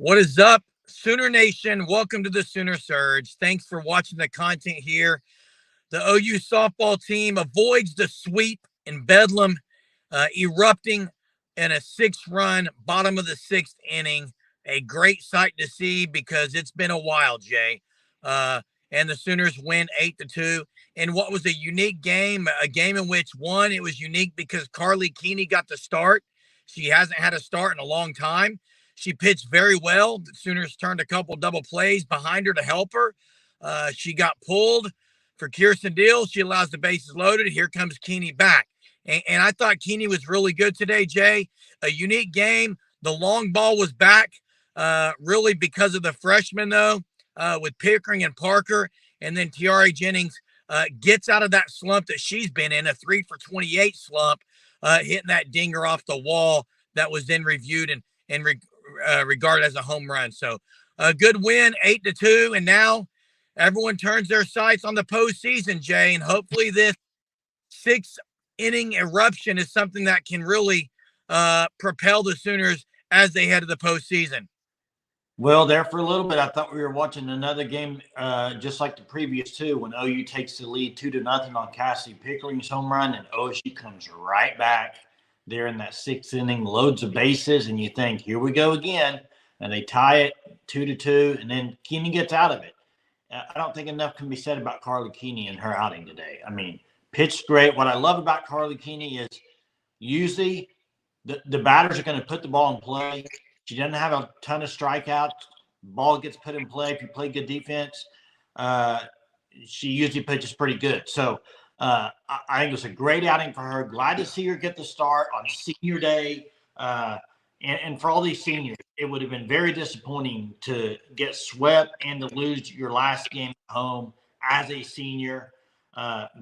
What is up, Sooner Nation? Welcome to the Sooner Surge. Thanks for watching the content here. The OU softball team avoids the sweep in Bedlam, erupting in a 6-run bottom of the 6th inning. A great sight to see because it's been a while, Jay. And the Sooners win 8-2 in what was a unique game, a game in which, one, it was unique because Carly Keeny got the start. She hasn't had a start in a long time. She pitched very well. The Sooners turned a couple double plays behind her to help her. She got pulled for Kirsten Deal. She allows the bases loaded. Here comes Keeny back. And I thought Keeny was really good today, Jay. A unique game. The long ball was back really because of the freshmen, though, with Pickering and Parker. And then Tiare Jennings gets out of that slump that she's been in, a 3 for 28 slump, hitting that dinger off the wall that was then reviewed and regarded as a home run. So a good win, 8-2. And now everyone turns their sights on the postseason, Jay. And hopefully this 6-inning eruption is something that can really propel the Sooners as they head to the postseason. Well, there for a little bit, I thought we were watching another game just like the previous two when OU takes the lead 2-0 on Cassie Pickering's home run, and OSU comes right back there in that 6th inning, loads of bases, and you think, here we go again, and they tie it 2-2, and then Keeny gets out of it. I don't think enough can be said about Carly Keeny and her outing today. I mean, pitched great. What I love about Carly Keeny is usually the batters are going to put the ball in play. She doesn't have a ton of strikeouts. Ball gets put in play. If you play good defense, she usually pitches pretty good. So I think it was a great outing for her. Glad to see her get the start on senior day. And for all these seniors, it would have been very disappointing to get swept and to lose your last game at home as a senior.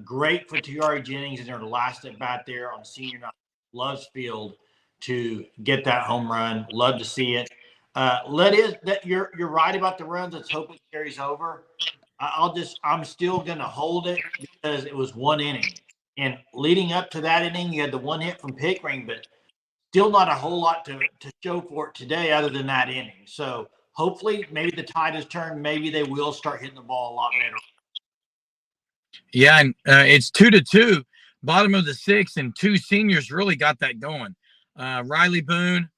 Great for Tiare Jennings in her last at bat there on senior night, Loves Field, to get that home run. Love to see it. You're right about the runs. Let's hope it carries over. I'm still gonna hold it because it was 1 inning. And leading up to that inning, you had the 1 hit from Pickering, but still not a whole lot to show for it today other than that inning. So hopefully maybe the tide has turned. Maybe they will start hitting the ball a lot better. Yeah, and it's 2-2, bottom of the 6th, and 2 seniors really got that going. Riley Boone,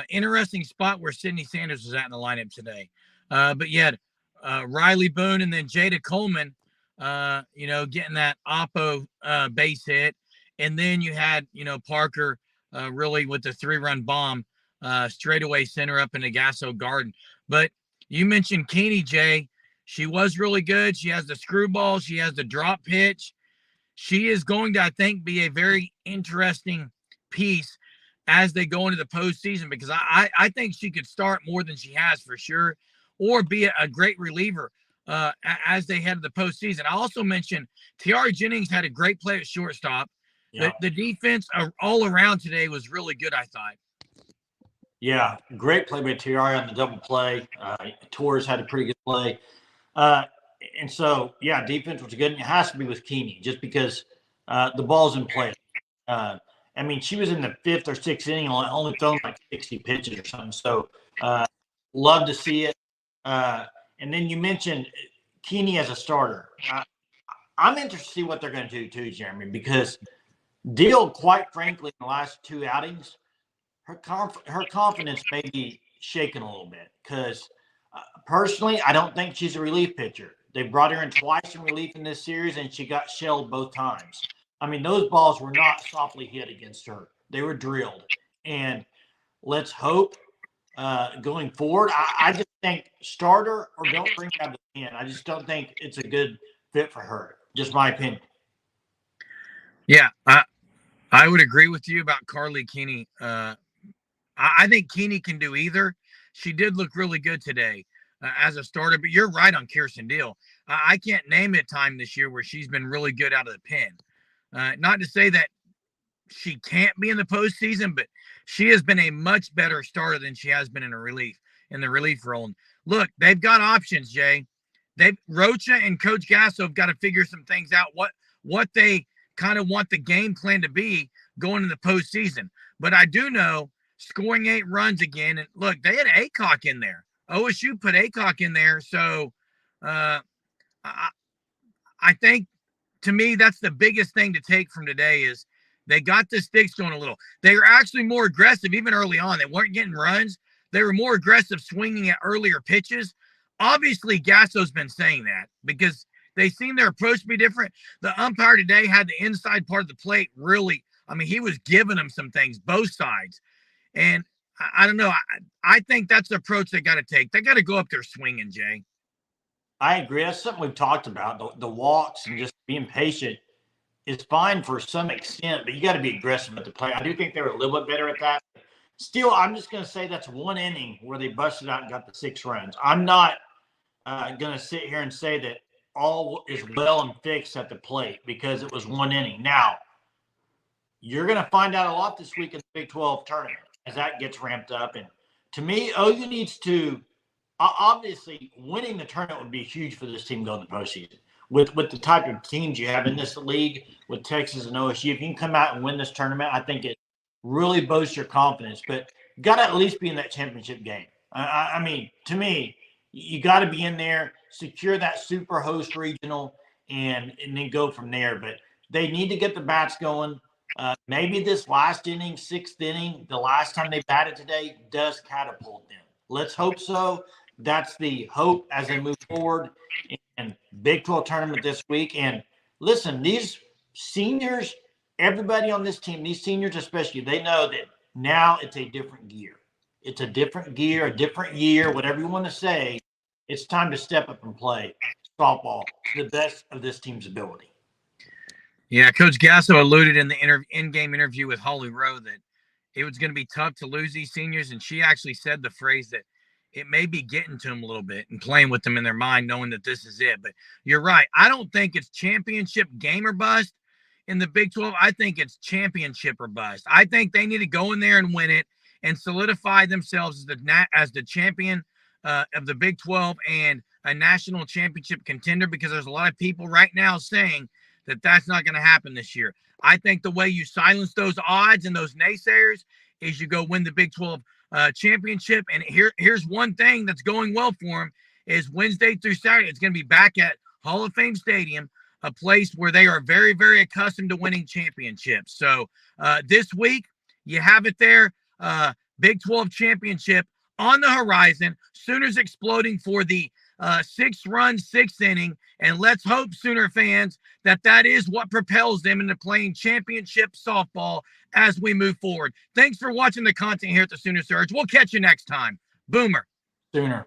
interesting spot where Sydney Sanders was at in the lineup today. But you had Riley Boone and then Jada Coleman, getting that oppo base hit. And then you had, Parker really with the 3-run bomb straightaway center up in the Gasso Garden. But you mentioned Keeny, Jay. She was really good. She has the screwball. She has the drop pitch. She is going to, I think, be a very interesting piece as they go into the postseason because I think she could start more than she has for sure, or be a great reliever as they head to the postseason. I also mentioned Tiare Jennings had a great play at shortstop. Yeah. The defense all around today was really good, I thought. Yeah, great play by Tiare on the double play. Torres had a pretty good play. And so, yeah, defense was good. And it has to be with Keeny just because the ball's in play. I mean, she was in the 5th or 6th inning, only throwing like 60 pitches or something. So, love to see it. And then you mentioned Keeny as a starter. I'm interested to see what they're going to do too, Jeremy, because Deal, quite frankly, in the last 2 outings, her confidence may be shaken a little bit because personally, I don't think she's a relief pitcher. They brought her in twice in relief in this series, and she got shelled both times. I mean, those balls were not softly hit against her. They were drilled. And let's hope going forward. I just think starter or don't bring her out of the pen. I just don't think it's a good fit for her. Just my opinion. Yeah, I would agree with you about Carly Keeny. I think Keeny can do either. She did look really good today as a starter, but you're right on Kirsten Deal. I can't name a time this year where she's been really good out of the pen. Not to say that she can't be in the postseason, but she has been a much better starter than she has been in the relief role. And look, they've got options, Jay. Rocha and Coach Gasso have got to figure some things out, what they kind of want the game plan to be going in the postseason. But I do know scoring 8 runs again. And look, they had Aycock in there. OSU put Aycock in there. So I think, to me, that's the biggest thing to take from today is they got the sticks going a little. They were actually more aggressive even early on. They weren't getting runs. They were more aggressive swinging at earlier pitches. Obviously, Gasso's been saying that because they seem their approach to be different. The umpire today had the inside part of the plate really, I mean, he was giving them some things, both sides. And I don't know. I think that's the approach they got to take. They got to go up there swinging, Jay. I agree. That's something we've talked about. The walks and just being patient is fine for some extent, but you got to be aggressive at the plate. I do think they were a little bit better at that. Still, I'm just going to say that's one inning where they busted out and got the 6 runs. I'm not going to sit here and say that all is well and fixed at the plate because it was one inning. Now, you're going to find out a lot this week in the Big 12 tournament as that gets ramped up. And to me, OU needs to obviously winning the tournament would be huge for this team going to the postseason. With the type of teams you have in this league with Texas and OSU, if you can come out and win this tournament, I think it really boasts your confidence. But you got to at least be in that championship game. I mean, to me, you got to be in there, secure that super host regional, and then go from there. But they need to get the bats going. Maybe this last inning, 6th inning, the last time they batted today, does catapult them. Let's hope so. That's the hope as they move forward in Big 12 tournament this week. And listen, these seniors, everybody on this team, these seniors especially, they know that now it's a different gear. It's a different gear, a different year, whatever you want to say. It's time to step up and play softball to the best of this team's ability. Yeah, Coach Gasso alluded in the in-game interview with Holly Rowe that it was going to be tough to lose these seniors, and she actually said the phrase that it may be getting to them a little bit and playing with them in their mind, knowing that this is it. But you're right. I don't think it's championship game or bust in the Big 12. I think it's championship or bust. I think they need to go in there and win it and solidify themselves as the champion of the Big 12 and a national championship contender, because there's a lot of people right now saying that that's not going to happen this year. I think the way you silence those odds and those naysayers is you go win the Big 12 championship. And here's one thing that's going well for them is Wednesday through Saturday, it's going to be back at Hall of Fame Stadium, a place where they are very, very accustomed to winning championships. So this week, you have it there, Big 12 championship on the horizon. Sooners exploding for the 6-run, 6th inning. And let's hope, Sooner fans, that is what propels them into playing championship softball as we move forward. Thanks for watching the content here at the Sooner Surge. We'll catch you next time. Boomer. Sooner.